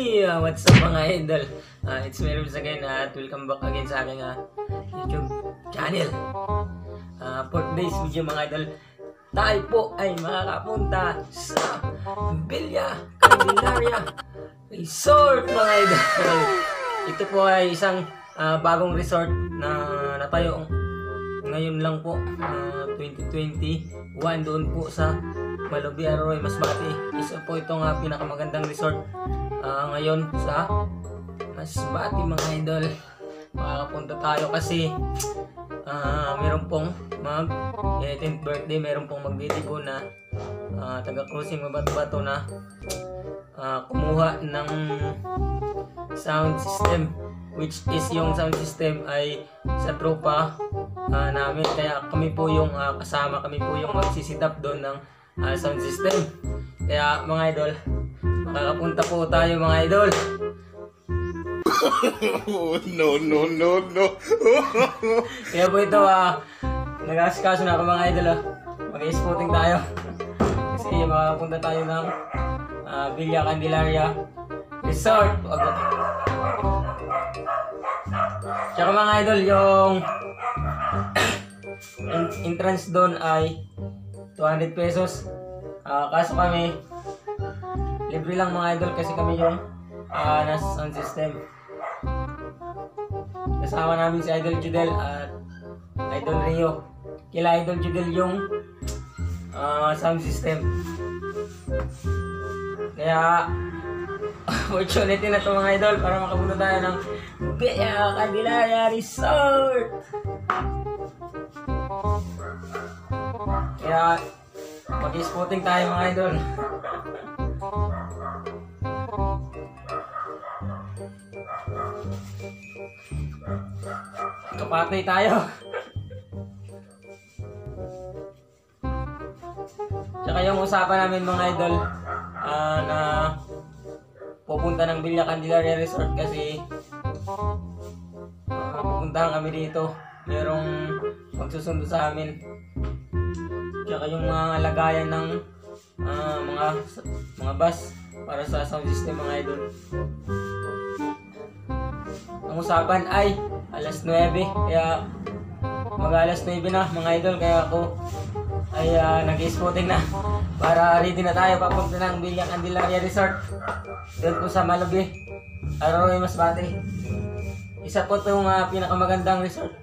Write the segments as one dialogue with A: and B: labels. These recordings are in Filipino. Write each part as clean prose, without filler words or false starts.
A: Hey! What's up mga idol? It's me Rubs again at welcome back again sa aking YouTube channel. For today's video mga idol, tayo po ay makakapunta sa Villa Candelaria Resort mga idol. Ito po ay isang bagong resort na natayo ngayon lang po, 2021 doon po sa Malobi, Arroyo, Masbate. Isa po itong pinakamagandang resort ngayon sa Masbate mga idol. Makakapunta tayo kasi meron pong mag 18th birthday, meron pong magdidigo na taga-cruising Mabato na kumuha ng sound system, which is yung sound system ay sa tropa namin, kaya kami po yung kasama, kami po yung magsisit up doon ng sound system. Kaya mga idol, makakapunta po tayo mga idol. No. Kaya po ito, nag-asikaso na ako mga idol. Mag-i-spotting tayo. Kasi makakapunta tayo ng Villa Candelaria Resort. Tsaka mga idol, yung entrance doon ay 200 pesos. Kaso kami, libre lang mga idol kasi kami yung nasa sound system. Kasama namin si Idol Judel at Idol Rio. Kila Idol Judel yung sound system. Kaya opportunity na ito mga idol para makapunta tayo ng Villa Candelaria Resort. Kaya mag-spotting tayo mga idol. Kapatay tayo. Tsaka yung usapan namin mga idol na pupunta ng Villa Candelaria Resort kasi pupuntahan kami dito. Merong magsusundo sa amin. Tsaka yung mga lagayan ng mga bus para sa sound system mga idol. Ang usapan ay alas 9, kaya mag-alas 9 na mga idol, kaya ako ay nag-spotting na para ready na tayo papunta ng Villa Candelaria Resort doon po sa Malobi, Arroyo, Masbate. Isa po itong pinakamagandang resort.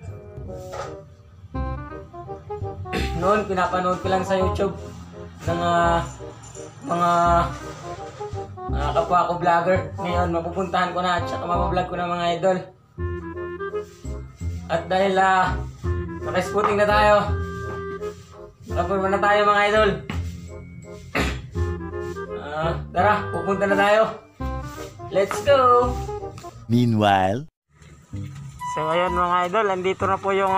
A: Noon pinapanood ko lang sa YouTube ng mga kapwa ko vlogger. Ngayon mapupuntahan ko na at saka mabablog ko na mga idol. At dahil naka-spotting na tayo, nakapurma na tayo mga idol. Tara, pupunta na tayo. Let's go!
B: Meanwhile,
A: so ayan mga idol, andito na po yung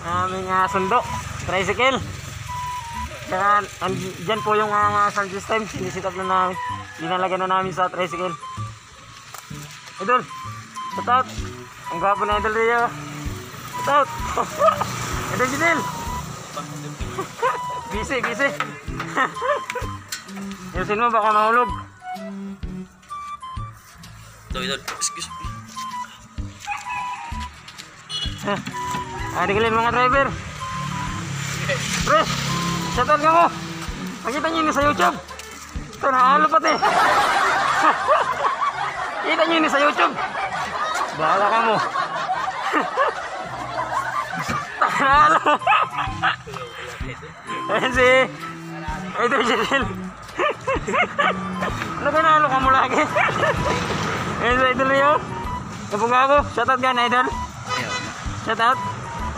A: aming sundo, tricycle. Kaya dyan po yung sound system, sinisit up na namin, dinalagan na namin sa tricycle. Idol, shout out! Ang gwapo na idol Rio. Shout out! Idol Jinil! Busy. Yusin mo, baka mahulog.
B: idol, excuse me.
A: Digalin mga driver. Pre, shoutout ka mo. Nakita nyo yun sa YouTube. Ito, nakahalo pati. Kita nyo yun sa YouTube. Bahala ka mo. Nakahalo. Ayan si Idol Jadel. Nakahalo ka mo lagi. Ayan si Idol Rio. Napunga ako. Shoutout ka na Idol. Shoutout.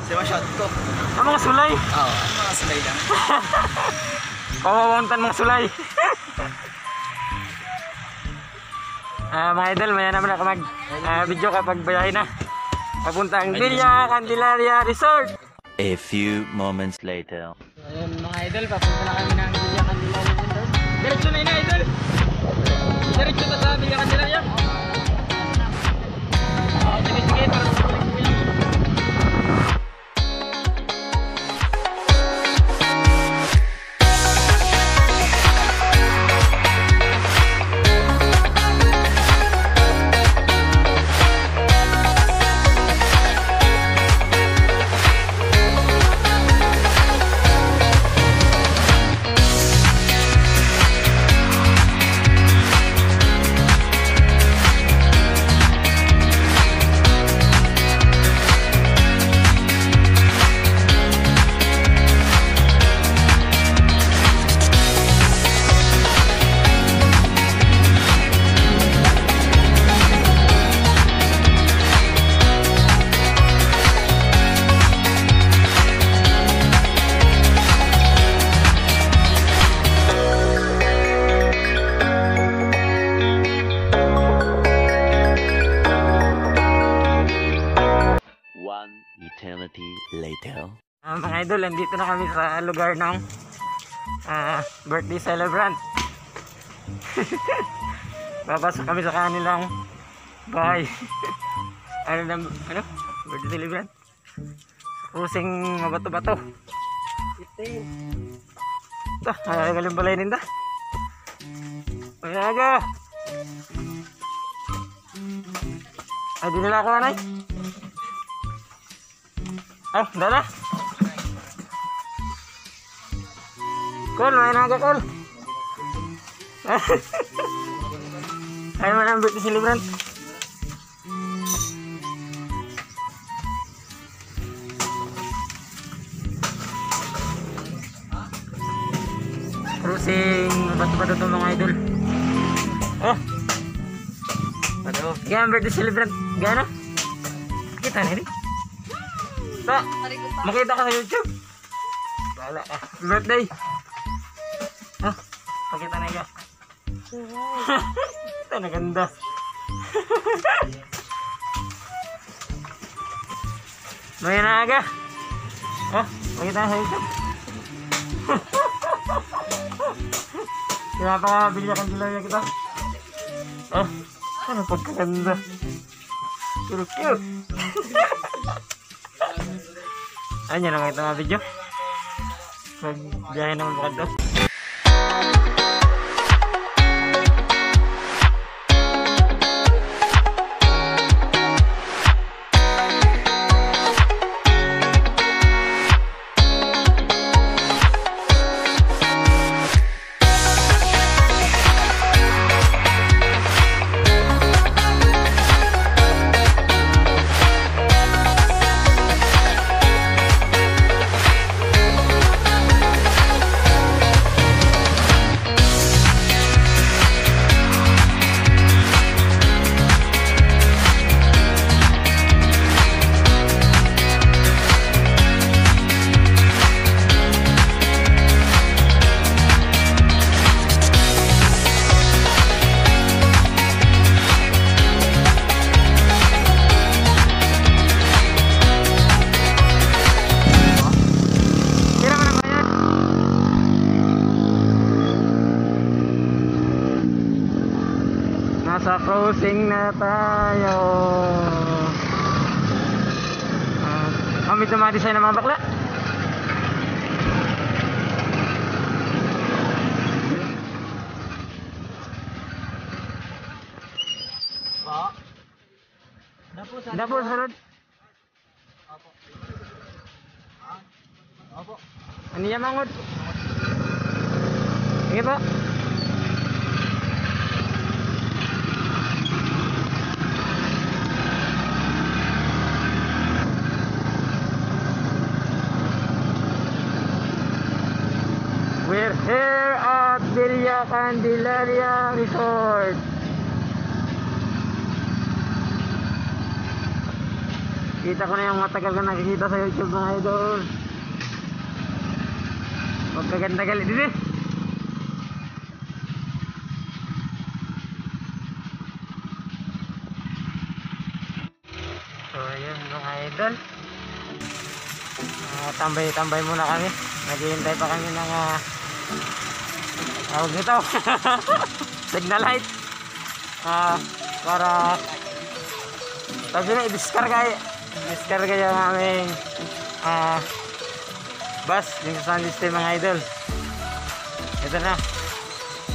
B: Siya shot ko.
A: Ang mga sulay.
B: Oo, mga sulay lang.
A: Kawawantan mga sulay. Mga idol, maya naman ako mag video kapag bayahin na. Papunta ang Villa Candelaria Resort.
B: A few moments later.
A: Ayun mga idol, papunta na kami ng Villa Candelaria Resort. Diretso na yun idol. Diretso na sa Villa Candelaria. Sige, para sa idol, andito na kami sa lugar ng birthday celebrant. Papasok kami sa kanilang bahay. ano? Birthday celebrant? Cruising mabato-bato. Ito, galing balay ninda. Ayaga! Ay, di nila ako, anay. Ay, dala. Kol, may naga, Kol. Ay, manang birthday celebrant. Cruising bato-bato ito mga idol. Oh, yan birthday celebrant. Gana? Kita na rin. So, makita ka sa YouTube. Wala ka. Birthday. Oh, pakita na ka. Ito na ganda. May naga. Oh, pakita na sa YouTube. Kaya pa bigyan kang gilaya kita. Oh, ano pagkaganda. Pero cute. Ayan na makita mga video. Magbiyahe naman mga ito. Nasa cruising na tayo. Kami dumadisay ng mga bakla. Dapo sarod. Opo. Ano yan mangod? Sige po. We're here at Villa Candelaria Resort. Kita ko na yung matagal ko nakikita sa YouTube mga idol. Magkaganda galit din eh. So ayun mga idol. Tambay-tambay muna kami. Naghihintay pa kami ng tawag nito signal light para sabi na i-discarga yung aming bus yung sa sound system mga idol. Ito na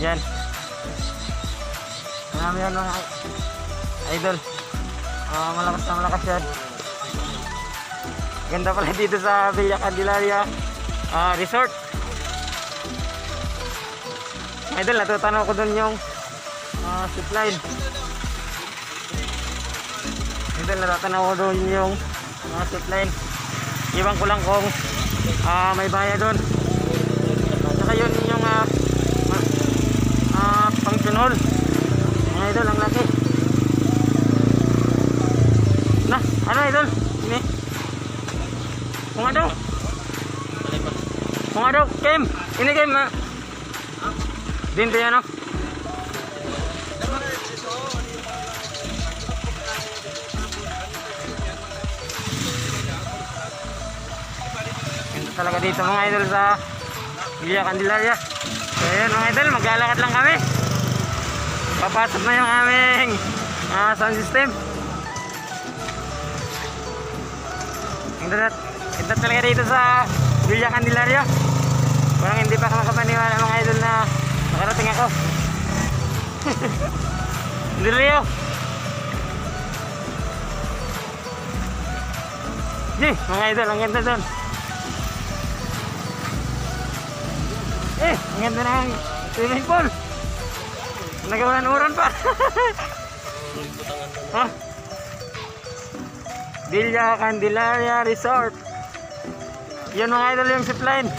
A: yan, marami yan mga idol. Malakas na malakas yan. Ganda pala dito sa Villa Candelaria Resort. Idol, natutanaw ko dun yung zipline. Idol, natutanaw ko dun yung zipline. Iwan ko lang kung may bayad dun. Saka yun yung function hall. Mga idol, ang laki. Na, ano idol? Ini. Kung ano, game. Ini game Dito yan o. talaga dito mga idol sa Villa Candelaria. So ayun mga idol, maglalakad lang kami. Papasok na yung aming sound system. Ganda talaga dito sa Villa Candelaria. Parang hindi pa ako makapaniwala mga idol na nakarating ako. Hindi Leo. Mga idol, ang ganda doon. Ang ganda ng swimming pool. Nagawa ng uran pa. Ha? Villa Candelaria Resort. Yan mga idol yung zipline.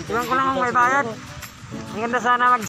A: Iwan ko lang kung may bayad. Ang ganda sana mag...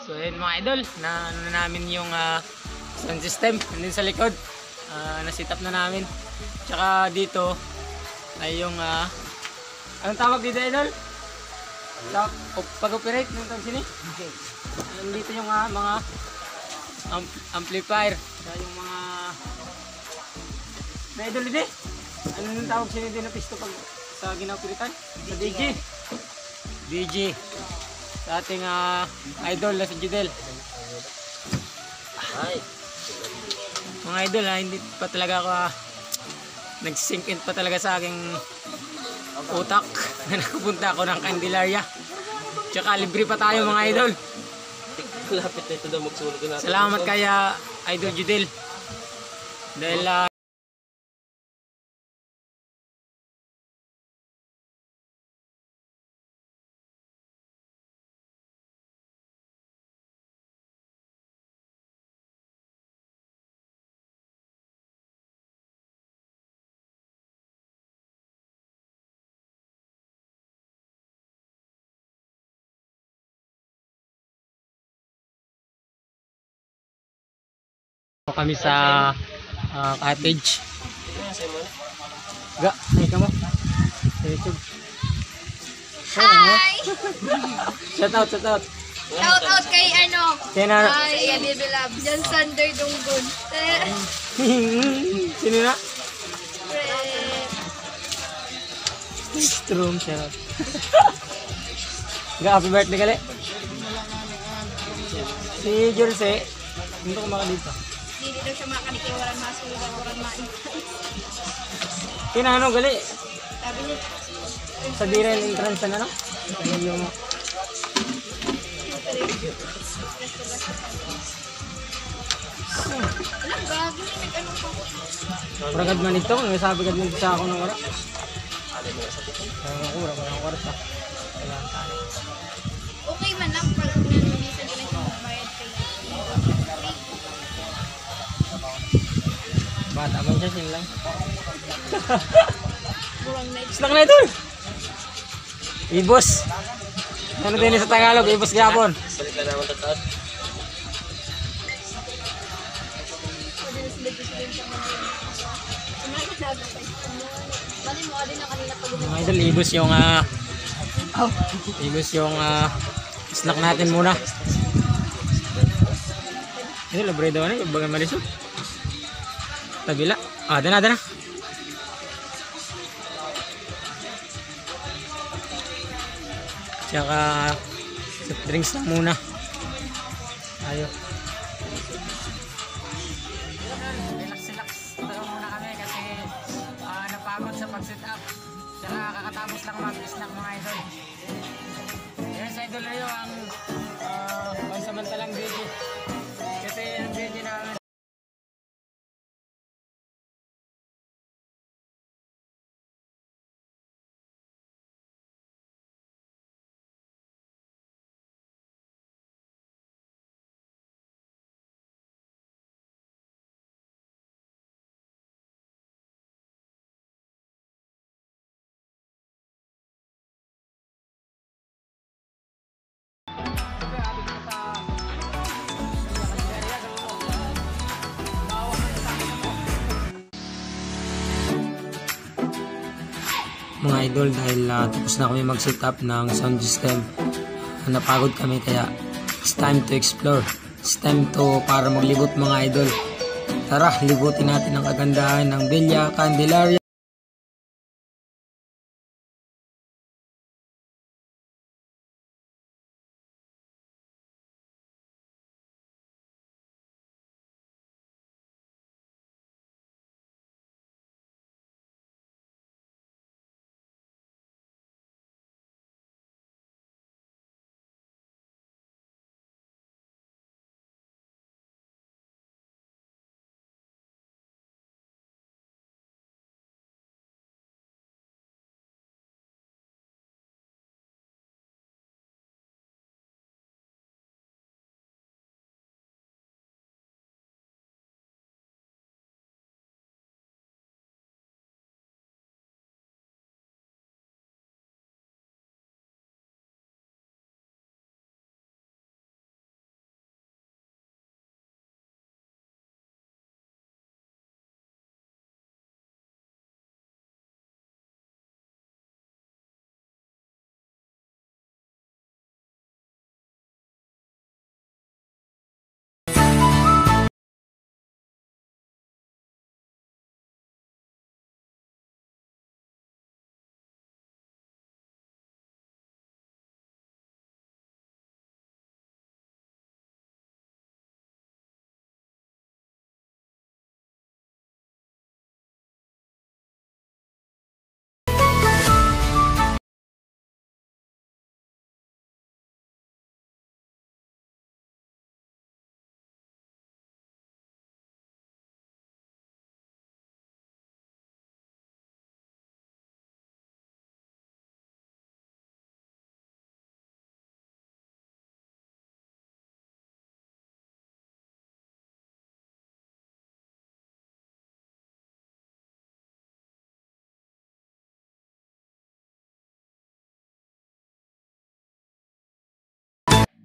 A: So ayun mga idol, na namin yung sound system nandun sa likod. Na-set up na namin. Tsaka dito ay yung anong tawag dito idol? Pag-operate ng tawag sini? Dito yung mga amplifier. Tsaka yung mga na idol dito. Anong tawag sini din na pisto pag sa ginaoperitan? Sa DJ. DJ. Sa ating idol na si Judel. Hi. Mga idol hindi pa talaga ako nag-sink in pa talaga sa aking utak na nakapunta ako ng Candelaria. Tsaka libre pa tayo mga idol.
B: Lapit na ito daw magsulog na.
A: Salamat kaya Idol Judel. Dahil kami sa cottage. Ga, ay ka mo. Sa YouTube.
C: Hi!
A: Shout out, shout out.
C: Shout out kay
A: Kaya na,
C: Kay Baby Love. Jan Sander Dunggun.
A: sino na? Strong, shout out. Happy birthday gali. Si Jolse, hindi ko maka dito.
C: Hindi daw siya makanikin. Walang masulat. Walang main.
A: Kinano gali,
C: Sabi niya,
A: sa diren entrance na no? Yung
C: alam gago. Nag-ano pa.
A: Pragad man ito, may sabi ka din sa ako ng oras. Ako, wala ko ng oras ha. Kailangan tayo.
C: Okay man lang pag nanunisan ko na siya magbayad kay
A: Bata man siya, sin lang.
C: Burang night.
A: Snack na ito! Ibos! Ano din sa Tagalog? Ibos gapon.
B: Balik lang naman tataas.
C: Bali mo din na kanina pag
A: Mga idol, ibos yung ibos yung snack natin muna. Ito, libre daw na yung bagan marisol. Tabila. Dana, dana. Tsaka soft drinks lang muna. Ayo. Relax muna kami kasi napagod sa pag-set up. Tsaka kakatapos lang mag-snack mga idol. Yes, idol na yun ang pansamantalang video. Kasi ang video namin mga idol dahil tapos na kami mag-set up ng sound system. Napagod kami kaya it's time to explore. It's time to para maglibot mga idol. Tara, libutin natin ang kagandahan ng Villa Candelaria.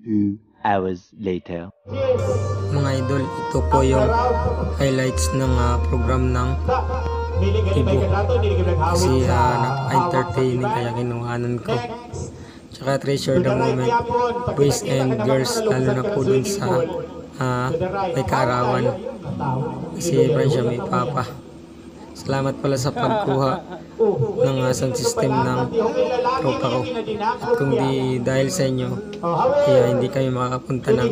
D: Two hours later.
A: Mga idol, ito po yung highlights ng program ng Tibo. Kasi napaka-entertaining kaya kinuhanan ko. tsaka treasure the moment, boys and girls, lalo na po dun sa may kaarawan. Kasi siya may papa. Salamat pala sa pagkuha ng sound system ng tropa ko. At kung di dahil sa inyo, kaya hindi kami makakapunta ng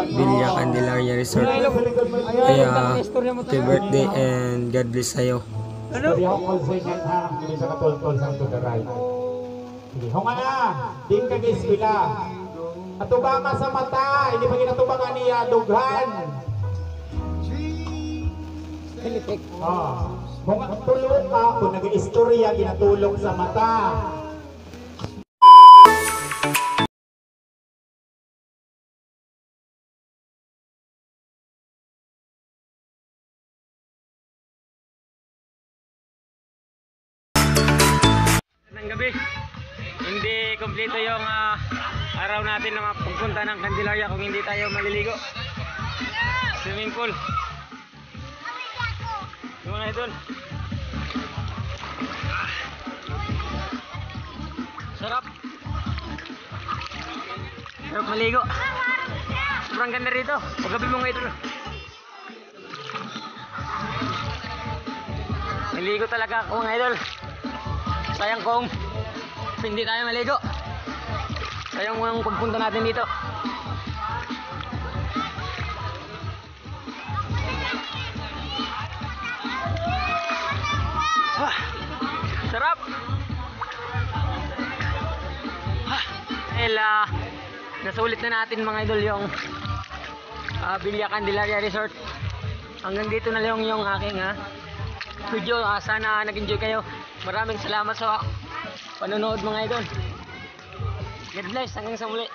A: Villa Candelaria Resort. Kaya happy birthday and God bless sa'yo.
E: Hindi ako konsenyan ha, hindi sa katultol sa tudaray. Sige, hunga na, din ka giskwila. Atubama sa mata, hindi pa ginatubangan niya, dughan. Hunga, tulog ka, kung nag-istorya, ginatulog sa mata.
A: Ng gabi, hindi kompleto yung araw natin na pagpunta ng Candelaria kung hindi tayo maliligo. Swimming pool. Yung mga idol. Sarap. Sarap maligo. Sobrang ganda rito. Paggabi mo mga idol. Maligo talaga ako mga idol. Sayang kung hindi tayo maligo. Sayang mo yung pagpunta natin dito. Sarap! Dahil nasulit na natin mga idol yung Villa Candelaria Resort. Hanggang dito na lang yung aking video. Sana nag-enjoy kayo. Maraming salamat sa panonood mga idol. God bless, hanggang sa muli.